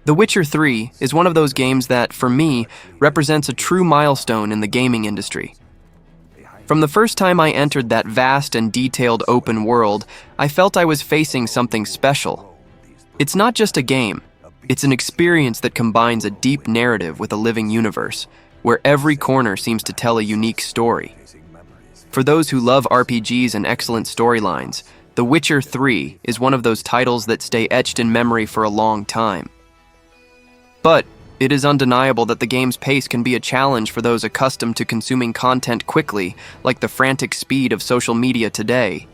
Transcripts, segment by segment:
The Witcher 3 is one of those games that, for me, represents a true milestone in the gaming industry. From the first time I entered that vast and detailed open world, I felt I was facing something special. It's not just a game, it's an experience that combines a deep narrative with a living universe, where every corner seems to tell a unique story. For those who love RPGs and excellent storylines, The Witcher 3 is one of those titles that stay etched in memory for a long time. But it is undeniable that the game's pace can be a challenge for those accustomed to consuming content quickly, like the frantic speed of social media today.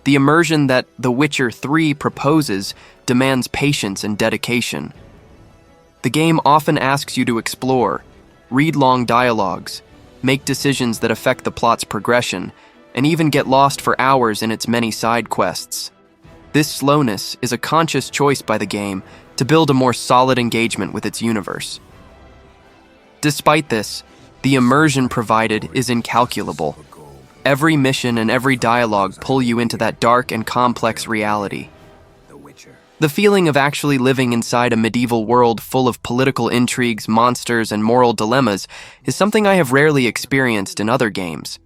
The immersion that The Witcher 3 proposes demands patience and dedication. The game often asks you to explore, read long dialogues, make decisions that affect the plot's progression, and even get lost for hours in its many side quests. This slowness is a conscious choice by the game to build a more solid engagement with its universe. Despite this, the immersion provided is incalculable. Every mission and every dialogue pull you into that dark and complex reality. The feeling of actually living inside a medieval world full of political intrigues, monsters, and moral dilemmas is something I have rarely experienced in other games.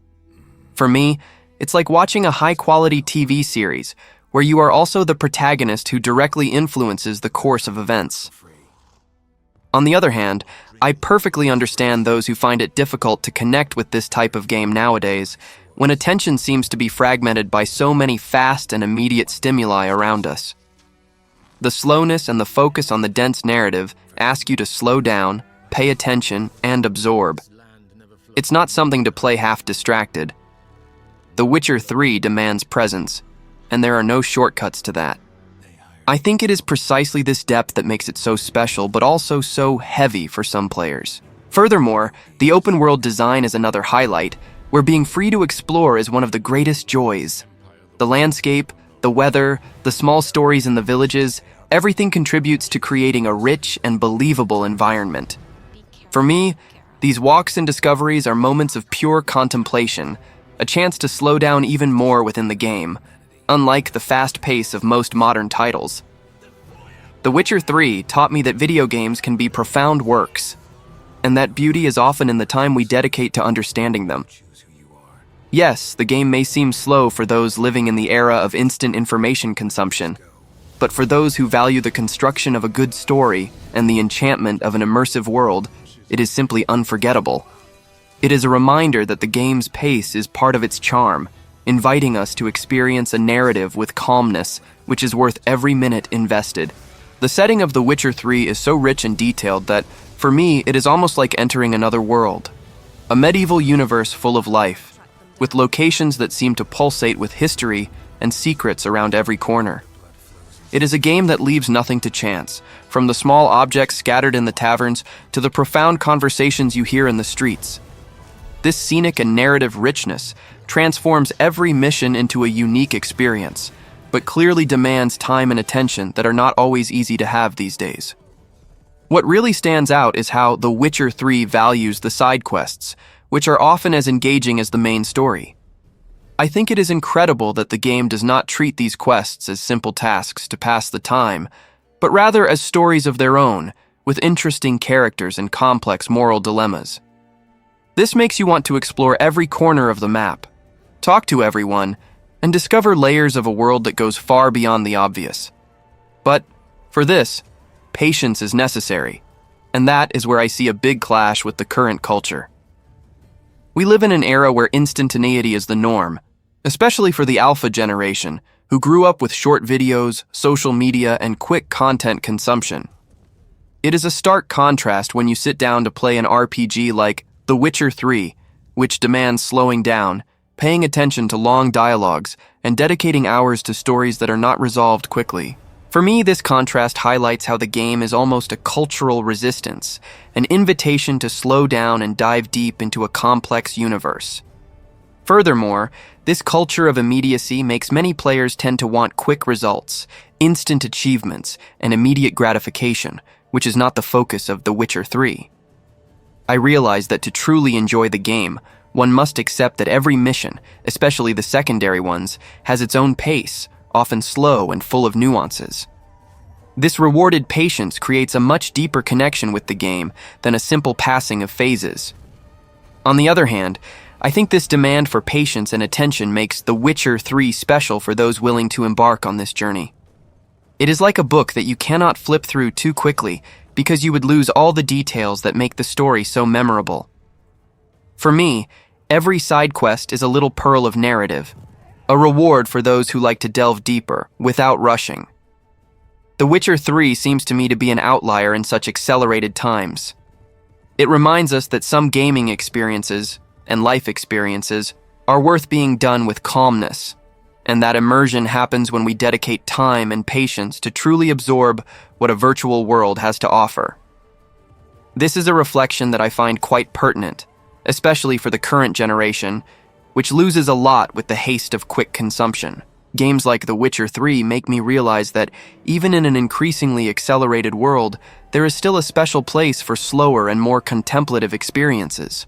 For me, it's like watching a high-quality TV series where you are also the protagonist who directly influences the course of events. On the other hand, I perfectly understand those who find it difficult to connect with this type of game nowadays, when attention seems to be fragmented by so many fast and immediate stimuli around us. The slowness and the focus on the dense narrative ask you to slow down, pay attention, and absorb. It's not something to play half distracted. The Witcher 3 demands presence, and there are no shortcuts to that. I think it is precisely this depth that makes it so special, but also so heavy for some players. Furthermore, the open-world design is another highlight, where being free to explore is one of the greatest joys. The landscape, the weather, the small stories in the villages, everything contributes to creating a rich and believable environment. For me, these walks and discoveries are moments of pure contemplation, a chance to slow down even more within the game, unlike the fast pace of most modern titles. The Witcher 3 taught me that video games can be profound works, and that beauty is often in the time we dedicate to understanding them. Yes, the game may seem slow for those living in the era of instant information consumption, but for those who value the construction of a good story and the enchantment of an immersive world, it is simply unforgettable. It is a reminder that the game's pace is part of its charm, inviting us to experience a narrative with calmness, which is worth every minute invested. The setting of The Witcher 3 is so rich and detailed that, for me, it is almost like entering another world. A medieval universe full of life, with locations that seem to pulsate with history and secrets around every corner. It is a game that leaves nothing to chance, from the small objects scattered in the taverns to the profound conversations you hear in the streets. This scenic and narrative richness transforms every mission into a unique experience, but clearly demands time and attention that are not always easy to have these days. What really stands out is how The Witcher 3 values the side quests, which are often as engaging as the main story. I think it is incredible that the game does not treat these quests as simple tasks to pass the time, but rather as stories of their own, with interesting characters and complex moral dilemmas. This makes you want to explore every corner of the map, talk to everyone, and discover layers of a world that goes far beyond the obvious. But, for this, patience is necessary, and that is where I see a big clash with the current culture. We live in an era where instantaneity is the norm, especially for the alpha generation, who grew up with short videos, social media, and quick content consumption. It is a stark contrast when you sit down to play an RPG like The Witcher 3, which demands slowing down, paying attention to long dialogues, and dedicating hours to stories that are not resolved quickly. For me, this contrast highlights how the game is almost a cultural resistance, an invitation to slow down and dive deep into a complex universe. Furthermore, this culture of immediacy makes many players tend to want quick results, instant achievements, and immediate gratification, which is not the focus of The Witcher 3. I realize that to truly enjoy the game, one must accept that every mission, especially the secondary ones, has its own pace, often slow and full of nuances. This rewarded patience creates a much deeper connection with the game than a simple passing of phases. On the other hand, I think this demand for patience and attention makes The Witcher 3 special for those willing to embark on this journey. It is like a book that you cannot flip through too quickly because you would lose all the details that make the story so memorable. For me, every side quest is a little pearl of narrative, a reward for those who like to delve deeper without rushing. The Witcher 3 seems to me to be an outlier in such accelerated times. It reminds us that some gaming experiences and life experiences are worth being done with calmness, and that immersion happens when we dedicate time and patience to truly absorb what a virtual world has to offer. This is a reflection that I find quite pertinent, especially for the current generation, which loses a lot with the haste of quick consumption. Games like The Witcher 3 make me realize that even in an increasingly accelerated world, there is still a special place for slower and more contemplative experiences.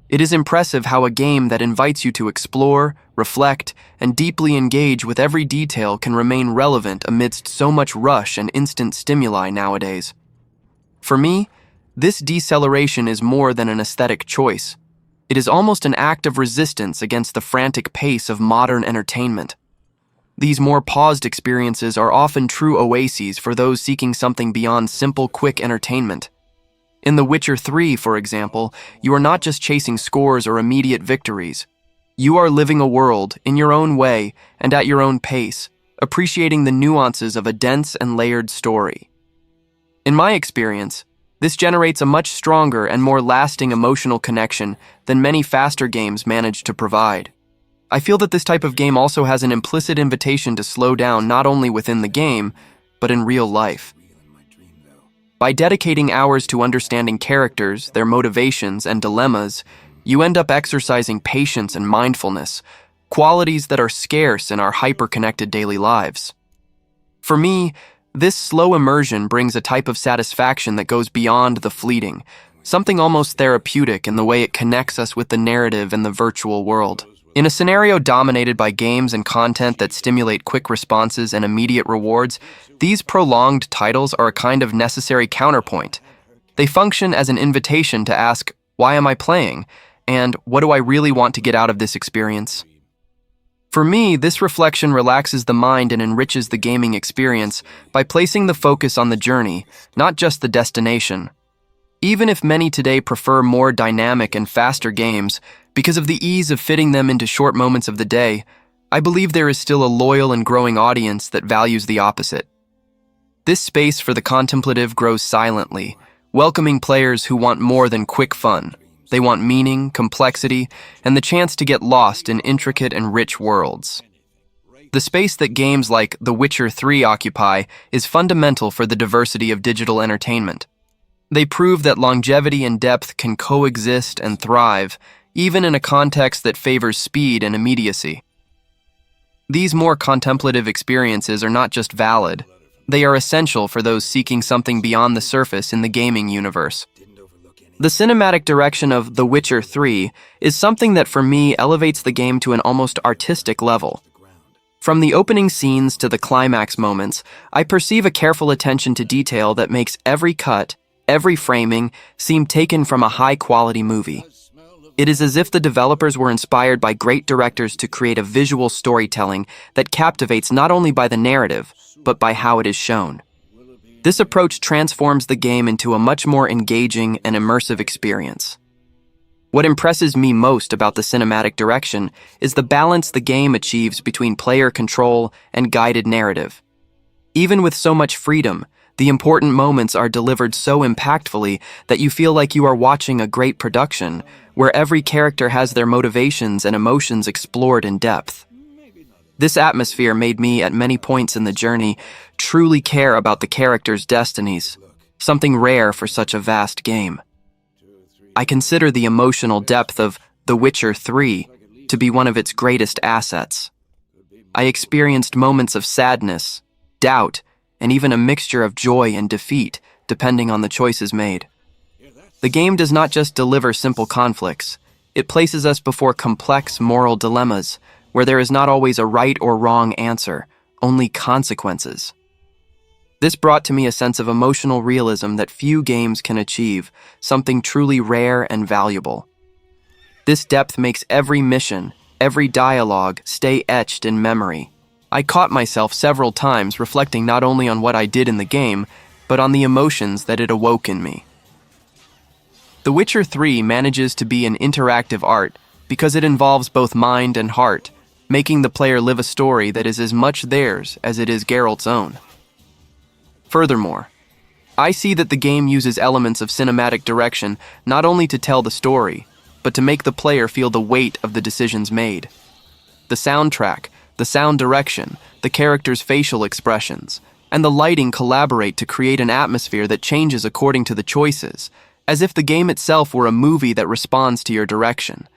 It is impressive how a game that invites you to explore, reflect, and deeply engage with every detail can remain relevant amidst so much rush and instant stimuli nowadays. For me, this deceleration is more than an aesthetic choice. It is almost an act of resistance against the frantic pace of modern entertainment. These more paused experiences are often true oases for those seeking something beyond simple, quick entertainment. In The Witcher 3, for example, you are not just chasing scores or immediate victories. You are living a world in your own way and at your own pace, appreciating the nuances of a dense and layered story. In my experience, this generates a much stronger and more lasting emotional connection than many faster games manage to provide. I feel that this type of game also has an implicit invitation to slow down not only within the game, but in real life. By dedicating hours to understanding characters, their motivations, and dilemmas, you end up exercising patience and mindfulness, qualities that are scarce in our hyper-connected daily lives. For me, this slow immersion brings a type of satisfaction that goes beyond the fleeting, something almost therapeutic in the way it connects us with the narrative and the virtual world. In a scenario dominated by games and content that stimulate quick responses and immediate rewards, these prolonged titles are a kind of necessary counterpoint. They function as an invitation to ask, why am I playing? And what do I really want to get out of this experience? For me, this reflection relaxes the mind and enriches the gaming experience by placing the focus on the journey, not just the destination. Even if many today prefer more dynamic and faster games, because of the ease of fitting them into short moments of the day, I believe there is still a loyal and growing audience that values the opposite. This space for the contemplative grows silently, welcoming players who want more than quick fun. They want meaning, complexity, and the chance to get lost in intricate and rich worlds. The space that games like The Witcher 3 occupy is fundamental for the diversity of digital entertainment. They prove that longevity and depth can coexist and thrive, even in a context that favors speed and immediacy. These more contemplative experiences are not just valid, they are essential for those seeking something beyond the surface in the gaming universe. The cinematic direction of The Witcher 3 is something that for me elevates the game to an almost artistic level. From the opening scenes to the climax moments, I perceive a careful attention to detail that makes every cut, every framing, seem taken from a high-quality movie. It is as if the developers were inspired by great directors to create a visual storytelling that captivates not only by the narrative, but by how it is shown. This approach transforms the game into a much more engaging and immersive experience. What impresses me most about the cinematic direction is the balance the game achieves between player control and guided narrative. Even with so much freedom, the important moments are delivered so impactfully that you feel like you are watching a great production, where every character has their motivations and emotions explored in depth. This atmosphere made me, at many points in the journey, truly care about the characters' destinies, something rare for such a vast game. I consider the emotional depth of The Witcher 3 to be one of its greatest assets. I experienced moments of sadness, doubt, and even a mixture of joy and defeat, depending on the choices made. The game does not just deliver simple conflicts, it places us before complex moral dilemmas, where there is not always a right or wrong answer, only consequences. This brought to me a sense of emotional realism that few games can achieve, something truly rare and valuable. This depth makes every mission, every dialogue, stay etched in memory. I caught myself several times reflecting not only on what I did in the game, but on the emotions that it awoke in me. The Witcher 3 manages to be an interactive art because it involves both mind and heart, making the player live a story that is as much theirs as it is Geralt's own. Furthermore, I see that the game uses elements of cinematic direction not only to tell the story, but to make the player feel the weight of the decisions made. The soundtrack, the sound direction, the characters' facial expressions, and the lighting collaborate to create an atmosphere that changes according to the choices, as if the game itself were a movie that responds to your direction.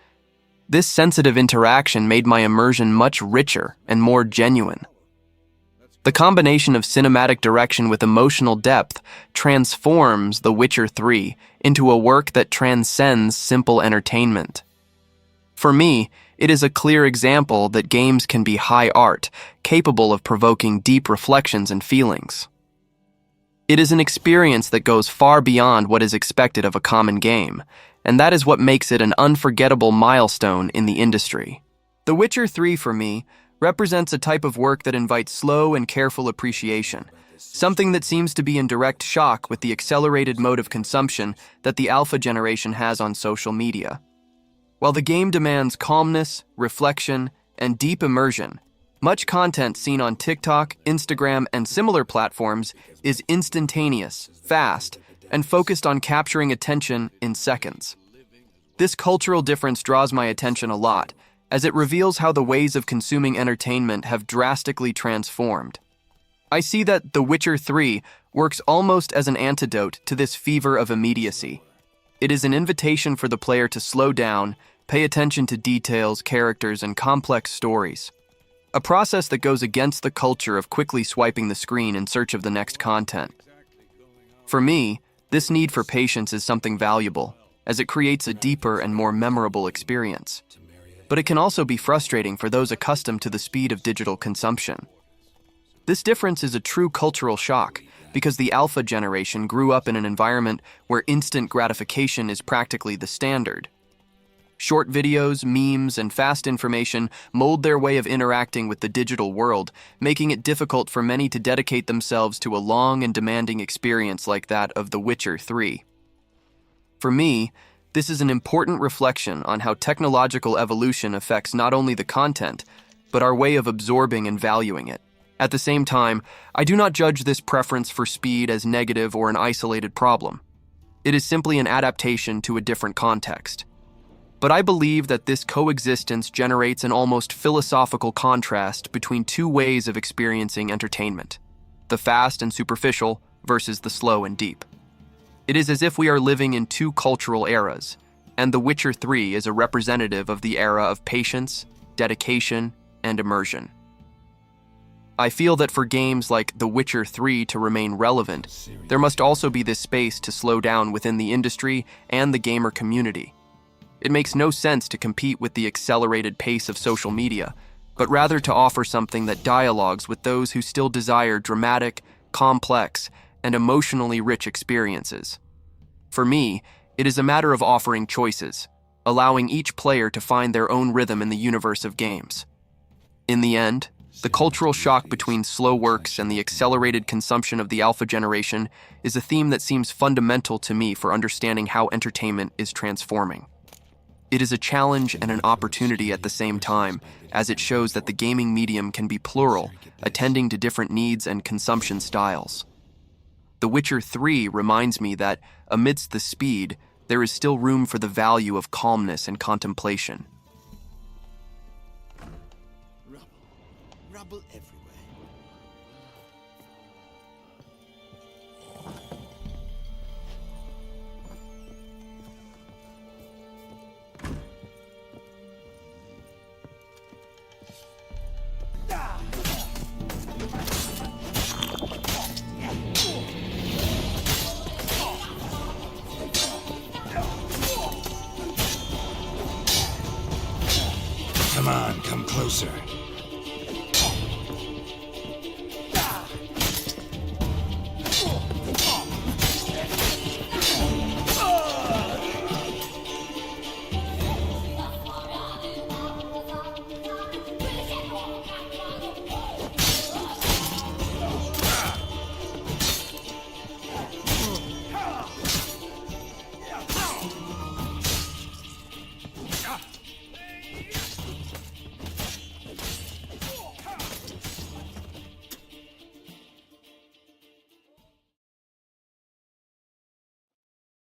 This sensitive interaction made my immersion much richer and more genuine. The combination of cinematic direction with emotional depth transforms The Witcher 3 into a work that transcends simple entertainment. For me, it is a clear example that games can be high art, capable of provoking deep reflections and feelings. It is an experience that goes far beyond what is expected of a common game, and that is what makes it an unforgettable milestone in the industry. The Witcher 3, for me, represents a type of work that invites slow and careful appreciation, something that seems to be in direct shock with the accelerated mode of consumption that the alpha generation has on social media. While the game demands calmness, reflection, and deep immersion, much content seen on TikTok, Instagram, and similar platforms is instantaneous, fast, and focused on capturing attention in seconds. This cultural difference draws my attention a lot, as it reveals how the ways of consuming entertainment have drastically transformed. I see that The Witcher 3 works almost as an antidote to this fever of immediacy. It is an invitation for the player to slow down, pay attention to details, characters, and complex stories. A process that goes against the culture of quickly swiping the screen in search of the next content. For me, this need for patience is something valuable, as it creates a deeper and more memorable experience. But it can also be frustrating for those accustomed to the speed of digital consumption. This difference is a true cultural shock, because the alpha generation grew up in an environment where instant gratification is practically the standard. Short videos, memes, and fast information mold their way of interacting with the digital world, making it difficult for many to dedicate themselves to a long and demanding experience like that of The Witcher 3. For me, this is an important reflection on how technological evolution affects not only the content, but our way of absorbing and valuing it. At the same time, I do not judge this preference for speed as negative or an isolated problem. It is simply an adaptation to a different context. But I believe that this coexistence generates an almost philosophical contrast between two ways of experiencing entertainment: the fast and superficial versus the slow and deep. It is as if we are living in two cultural eras, and The Witcher 3 is a representative of the era of patience, dedication, and immersion. I feel that for games like The Witcher 3 to remain relevant, there must also be this space to slow down within the industry and the gamer community. It makes no sense to compete with the accelerated pace of social media, but rather to offer something that dialogues with those who still desire dramatic, complex, and emotionally rich experiences. For me, it is a matter of offering choices, allowing each player to find their own rhythm in the universe of games. In the end, the cultural shock between slow works and the accelerated consumption of the alpha generation is a theme that seems fundamental to me for understanding how entertainment is transforming. It is a challenge and an opportunity at the same time, as it shows that the gaming medium can be plural, attending to different needs and consumption styles. The Witcher 3 reminds me that, amidst the speed, there is still room for the value of calmness and contemplation. Rubble everywhere. Come on, come closer.